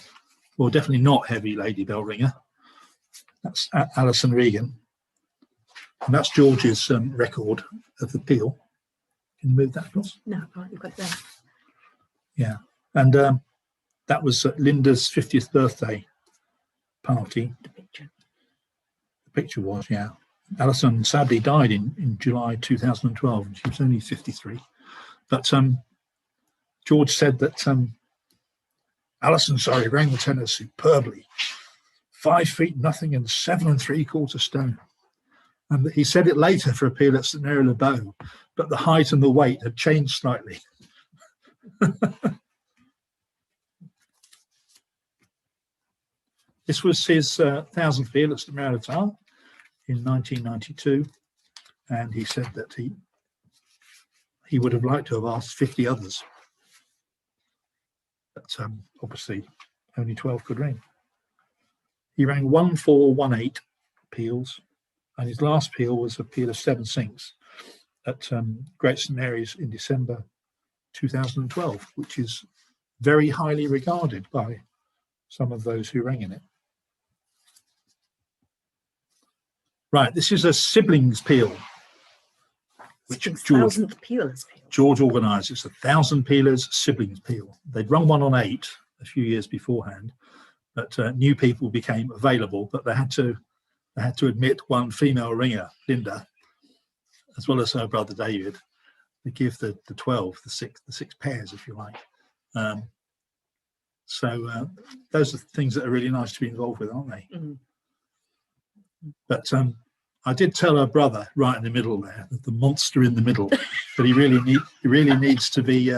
well, definitely not heavy lady bell ringer. That's Alison Regan. And that's George's record of the peal. Can you move that across? No, right, you've got that. Yeah. And that was at Linda's 50th birthday party. The picture. The picture was, yeah. Alison sadly died in July 2012, and she was only 53. But George said that Alison, rang the tenor superbly. 5 feet nothing and 7 3/4 stone. And he said it later for a peal at St Mary le Bow, but the height and the weight had changed slightly. This was his 1000th peal at St Mary le Tower in 1992, and he said that he would have liked to have asked 50 others, but obviously only 12 could ring. He rang 1418 peals, and his last peal was a peal of 7 sinks at Great St Mary's in December 2012, which is very highly regarded by some of those who rang in it. Right, this is a siblings peal, which George organised. It's 1,000 pealers siblings peal. They'd rung one on 8 a few years beforehand, but new people became available. But they had to admit one female ringer, Linda, as well as her brother David. They give the 12, the six pairs, if you like. So those are things that are really nice to be involved with, aren't they? Mm. But I did tell her brother right in the middle there, the monster in the middle, that he really needs to be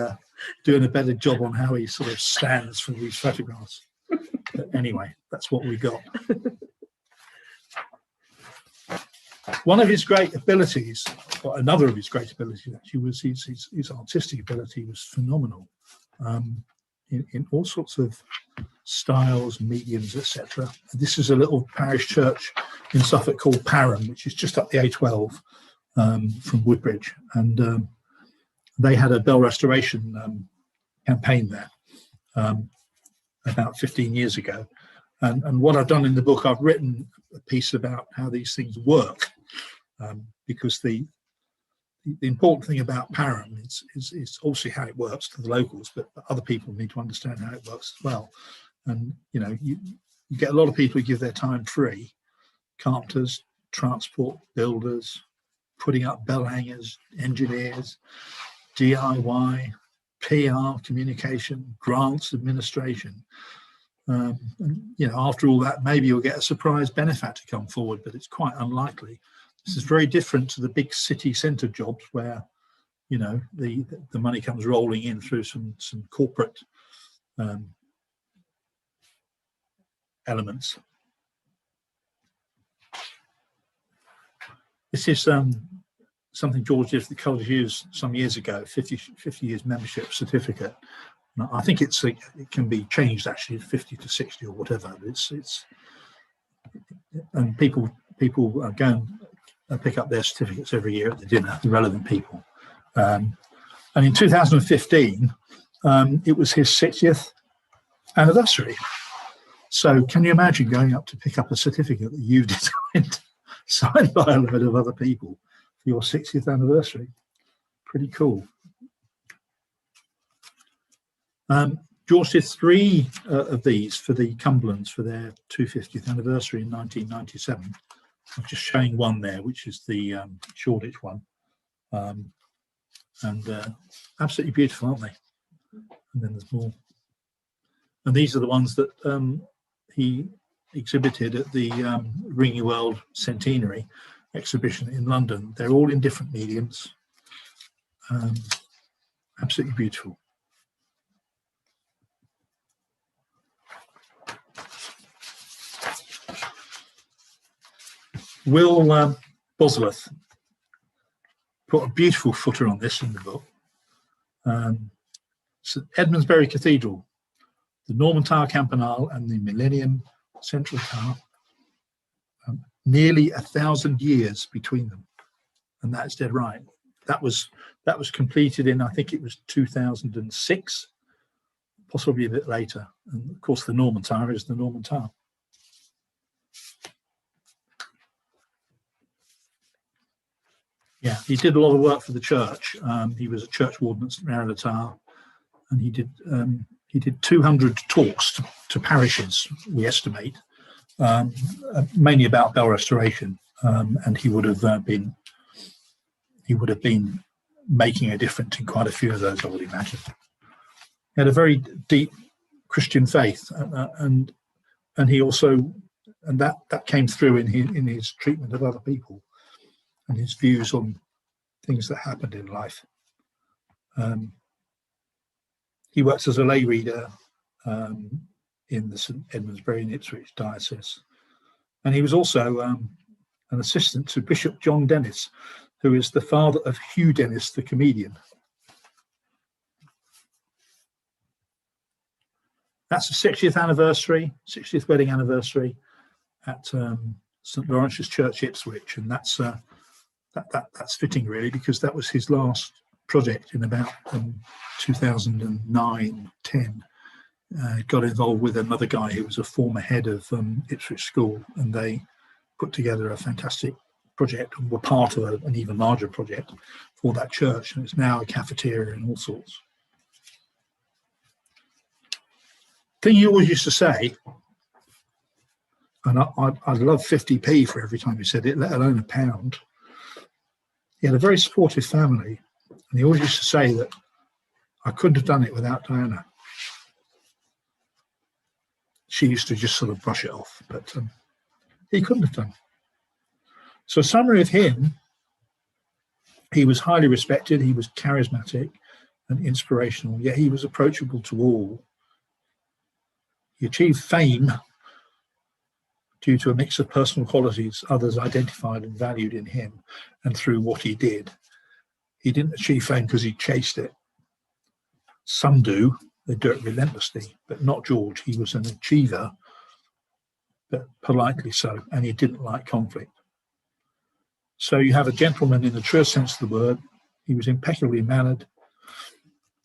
doing a better job on how he sort of stands for these photographs. But anyway, that's what we got. One of his great abilities, or another of his great abilities actually, was his artistic ability was phenomenal. In all sorts of styles, mediums, etc. This is a little parish church in Suffolk called Parham, which is just up the A12, from Woodbridge, and they had a bell restoration campaign there about 15 years ago. And what I've done in the book, I've written a piece about how these things work, because the important thing about Parham is obviously how it works to the locals, but other people need to understand how it works as well. And you know, you get a lot of people who give their time free: carpenters, transport, builders, putting up bell hangers, engineers, DIY, PR, communication, grants, administration. And, you know, after all that, maybe you'll get a surprise benefactor come forward, but it's quite unlikely. This is very different to the big city centre jobs where, you know, the money comes rolling in through some corporate elements. This is something George did for the College used some years ago, 50 years membership certificate. Now, I think it can be changed actually 50 to 60 or whatever. It's and people go and pick up their certificates every year at the dinner, the relevant people. And in 2015, it was his 60th anniversary. So can you imagine going up to pick up a certificate that you've designed, signed by a load of other people for your 60th anniversary? Pretty cool. George did 3 of these for the Cumberlands for their 250th anniversary in 1997. I'm just showing one there, which is the Shoreditch one. And absolutely beautiful, aren't they? And then there's more. And these are the ones that he exhibited at the Ring Your World Centenary exhibition in London. They're all in different mediums. Absolutely beautiful. Will Bosworth put a beautiful footer on this in the book. St Edmundsbury Cathedral, the Norman Tower Campanile and the Millennium Central Tower, nearly 1,000 years between them, and that's dead right. That was completed in, I think it was 2006, possibly a bit later. And of course, the Norman Tower is the Norman Tower. Yeah, he did a lot of work for the church. He was a church warden at St Mary le Tower, and he did 200 talks to parishes, we estimate, mainly about bell restoration, and he would have been making a difference in quite a few of those, I would imagine. He had a very deep Christian faith, and he also, and that came through in his treatment of other people and his views on things that happened in life. He works as a lay reader in the St Edmundsbury and Ipswich diocese, and he was also an assistant to Bishop John Dennis, who is the father of Hugh Dennis, the comedian. That's the 60th anniversary, 60th wedding anniversary at St Lawrence's Church, Ipswich, and that's fitting really, because that was his last project in about 2009-10. Got involved with another guy who was a former head of Ipswich School, and they put together a fantastic project and were part of an even larger project for that church, and it's now a cafeteria and all sorts. Thing he always used to say, and I'd love 50p for every time he said it, let alone £1. He had a very supportive family, and he always used to say that I couldn't have done it without Diana. She used to just sort of brush it off, but he couldn't have done. So a summary of him: he was highly respected, he was charismatic and inspirational, yet he was approachable to all. He achieved fame due to a mix of personal qualities others identified and valued in him and through what he did. He didn't achieve fame because he chased it. Some do, they do it relentlessly, but not George. He was an achiever, but politely so, and he didn't like conflict. So you have a gentleman in the truest sense of the word. He was impeccably mannered,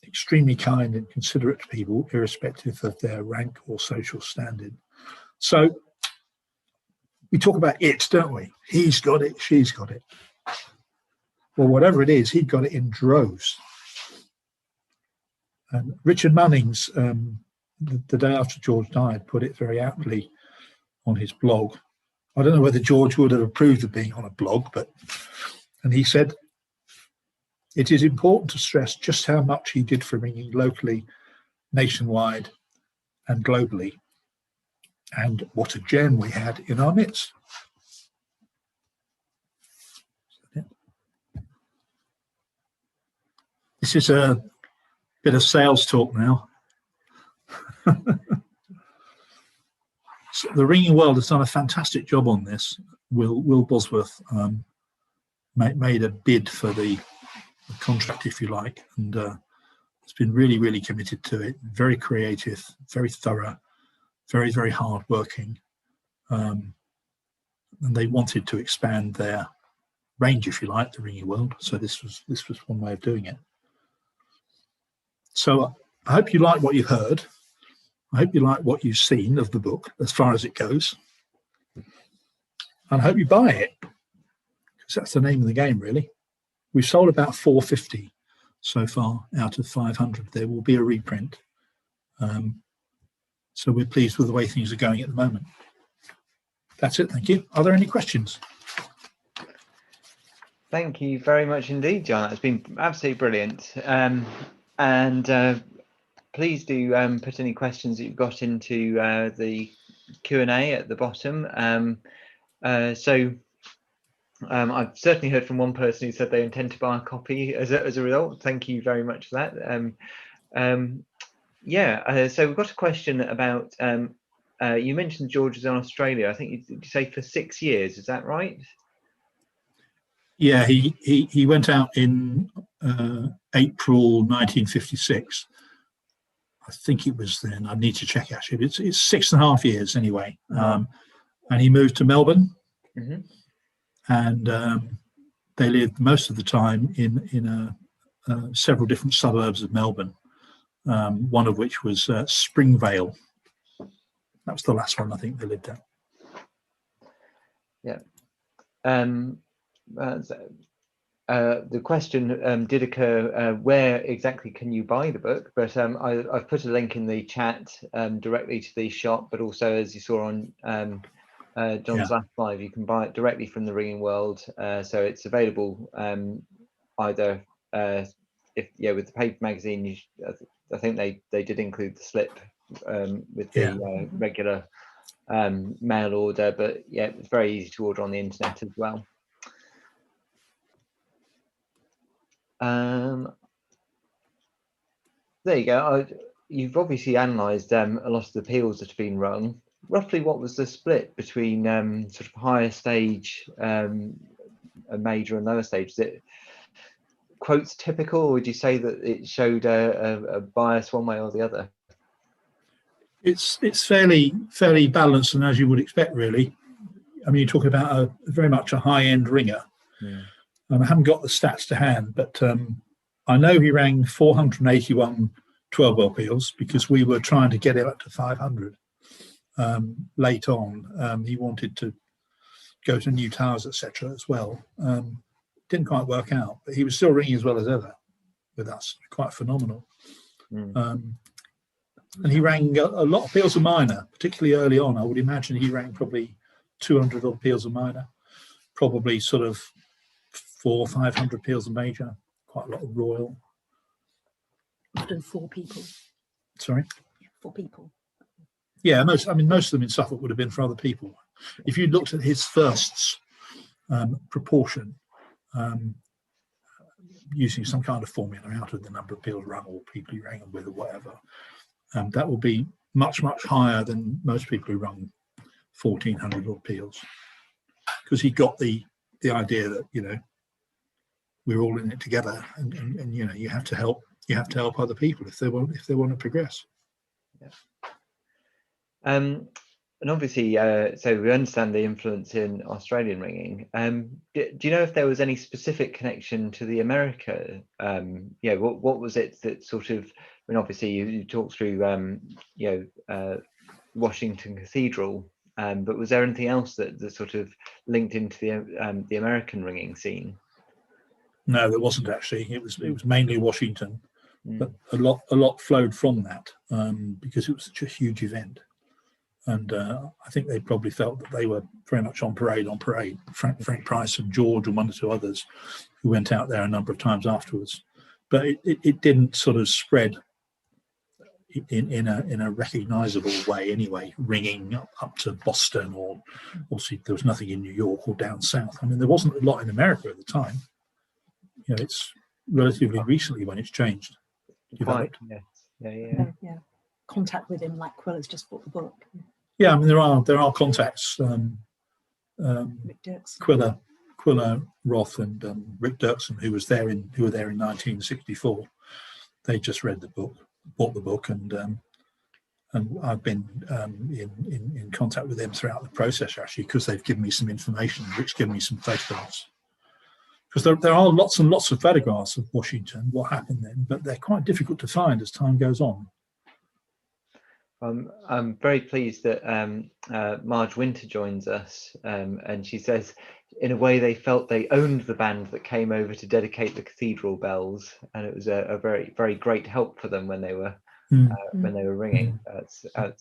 extremely kind and considerate to people, irrespective of their rank or social standing. So we talk about it, don't we? He's got it, she's got it. Well, whatever it is, he got it in droves. And Richard Munnings, the day after George died, put it very aptly on his blog. I don't know whether George would have approved of being on a blog, and he said, it is important to stress just how much he did for ringing locally, nationwide, and globally, and what a gem we had in our midst. This is a bit of sales talk now. So the Ringing World has done a fantastic job on this. Will Bosworth made a bid for the contract, if you like, and it's been really, really committed to it. Very creative, very thorough, very, very hard working, and they wanted to expand their range, if you like, the Ringing World. So this was one way of doing it. So I hope you like what you've heard. I hope you like what you've seen of the book, as far as it goes. And I hope you buy it, because that's the name of the game, really. We've sold about 450 so far out of 500. There will be a reprint. So we're pleased with the way things are going at the moment. That's it, thank you. Are there any questions? Thank you very much indeed, John. It's been absolutely brilliant. Please do put any questions that you've got into the Q&A at the bottom. I've certainly heard from one person who said they intend to buy a copy as a result. Thank you very much for that. So we've got a question about, you mentioned George was in Australia. I think you say for 6 years, is that right? Yeah, he went out in April 1956. I think it was then. I need to check actually. It's 6.5 years anyway. And he moved to Melbourne, and they lived most of the time in several different suburbs of Melbourne. One of which was Springvale. That was the last one I think they lived at. Yeah. The question did occur, where exactly can you buy the book? But I've put a link in the chat directly to the shop, but also, as you saw on John's last live, you can buy it directly from the Ringing World. So it's available either with the paper magazine. I think they did include the slip with the regular mail order, but yeah, it's very easy to order on the internet as well. There you go. You've obviously analysed a lot of the appeals that have been rung. Roughly, what was the split between sort of higher stage, a major and lower stage? Is it quotes typical, or would you say that it showed a bias one way or the other? It's fairly balanced, and as you would expect, really. I mean, you talk about very much a high-end ringer. Yeah. And I haven't got the stats to hand, but I know he rang 481 12-well peals because we were trying to get it up to 500 late on. He wanted to go to new towers, etc. as well. Didn't quite work out, but he was still ringing as well as ever with us. Quite phenomenal. And he rang a lot of peals of minor, particularly early on. I would imagine he rang probably 200 odd peals of minor, probably sort of 400 or 500 peals of major, quite a lot of royal. Often 4 people. Sorry? Yeah, 4 people. Yeah, most of them in Suffolk would have been for other people. If you looked at his firsts proportion, using some kind of formula out of the number of peals rung or people he rang with or whatever, that will be much, much higher than most people who rung 1,400 odd peals. Because he got the idea that, we're all in it together, and you have to help other people if they want to progress. Yeah. And obviously, so we understand the influence in Australian ringing. Do you know if there was any specific connection to the America? Yeah, what was it that sort of? I mean, obviously, you talked through, Washington Cathedral, but was there anything else that sort of linked into the American ringing scene? No, there wasn't actually. It was mainly Washington, but Mm. a lot flowed from that because it was such a huge event. And I think they probably felt that they were very much on parade. Frank Price and George and one or two others who went out there a number of times afterwards. But it didn't sort of spread in a recognisable way anyway, ringing up to Boston, or obviously there was nothing in New York or down south. I mean, there wasn't a lot in America at the time. You know, it's relatively recently when it's changed. Quite, yes. Yeah. Contact with him, like Quilla's just bought the book. Yeah, I mean there are contacts. Rick Dirksen. Quilla Roth and Rick Dirksen, who were there in 1964. They just read the book, bought the book, and I've been in contact with them throughout the process actually, because they've given me some information. Rick's given me some photographs. Because there are lots and lots of photographs of Washington, what happened then, but they're quite difficult to find as time goes on. I'm very pleased that Marge Winter joins us, and she says, in a way, they felt they owned the band that came over to dedicate the cathedral bells, and it was a very, very great help for them when they were ringing. It's a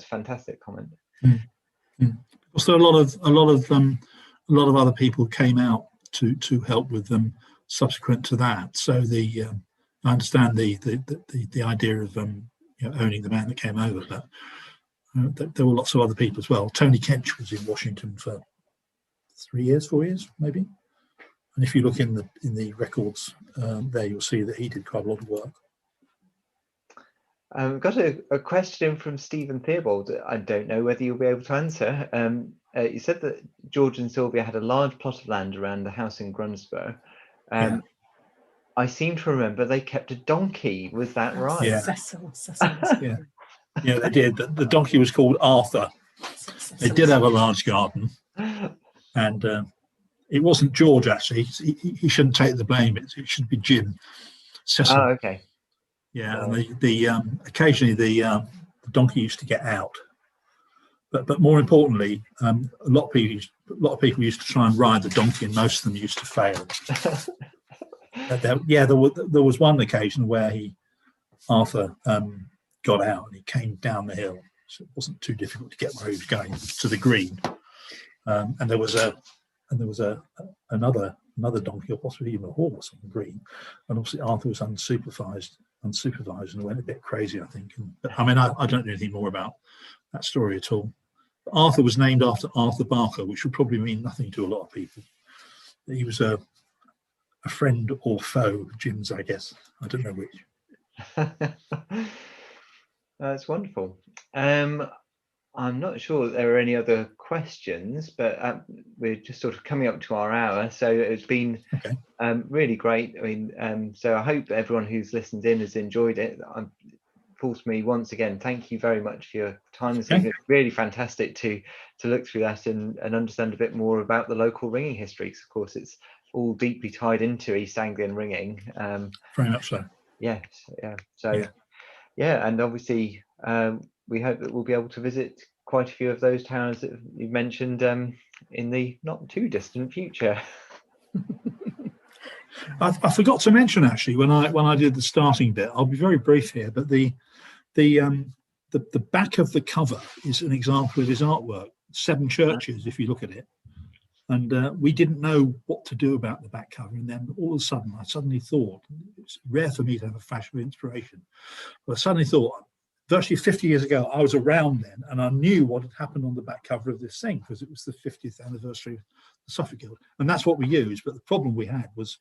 fantastic comment. Also, a lot of other people came out to help with them subsequent to that. So I understand the idea of owning the man that came over, but there were lots of other people as well. Tony Kench was in Washington for 4 years maybe, and if you look in the records there, you'll see that he did quite a lot of work. I've got a question from Stephen Theobald. I don't know whether you'll be able to answer. You said that George and Sylvia had a large plot of land around the house in Grunsborough. I seem to remember they kept a donkey. Was that right? Yeah. Cecil. Yeah, they did. The donkey was called Arthur. They did have a large garden, and it wasn't George actually. He shouldn't take the blame. It should be Jim. Cecil. Oh, okay. Yeah, and occasionally the donkey used to get out, but more importantly, a lot of people used to try and ride the donkey, and most of them used to fail. There was one occasion where Arthur got out and he came down the hill, so it wasn't too difficult to get where he was going, to the green. And there was another donkey, or possibly even a horse, on the green, and obviously Arthur was unsupervised and went a bit crazy, I think. But I mean, I don't know anything more about that story at all. But Arthur was named after Arthur Barker, which would probably mean nothing to a lot of people. He was a friend or foe of Jim's, I guess. I don't know which. That's wonderful. I'm not sure that there are any other questions, but we're just sort of coming up to our hour, so it's been really great. I mean, so I hope everyone who's listened in has enjoyed it. Paul Smee, once again, thank you very much for your time this evening. It's really fantastic to look through that and understand a bit more about the local ringing history, because of course it's all deeply tied into East Anglian ringing. Very much so. Yes, yeah. So yeah, and obviously we hope that we'll be able to visit quite a few of those towns that you mentioned in the not too distant future. I forgot to mention actually when I did the starting bit. I'll be very brief here, but the back of the cover is an example of his artwork. 7 churches, if you look at it. And we didn't know what to do about the back cover. And then all of a sudden, I suddenly thought, it's rare for me to have a flash of inspiration, but I suddenly thought, virtually 50 years ago, I was around then, and I knew what had happened on the back cover of this thing, because it was the 50th anniversary of the Suffolk Guild. And that's what we used. But the problem we had was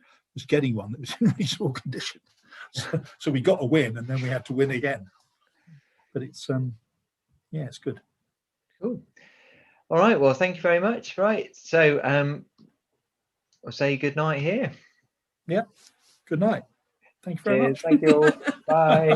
getting one that was in reasonable condition. So we got a win, and then we had to win again. But it's, it's good. Cool. All right, well, thank you very much. Right, so I'll say good night here. Yeah, good night. Thank you very much. Thank you all. Bye.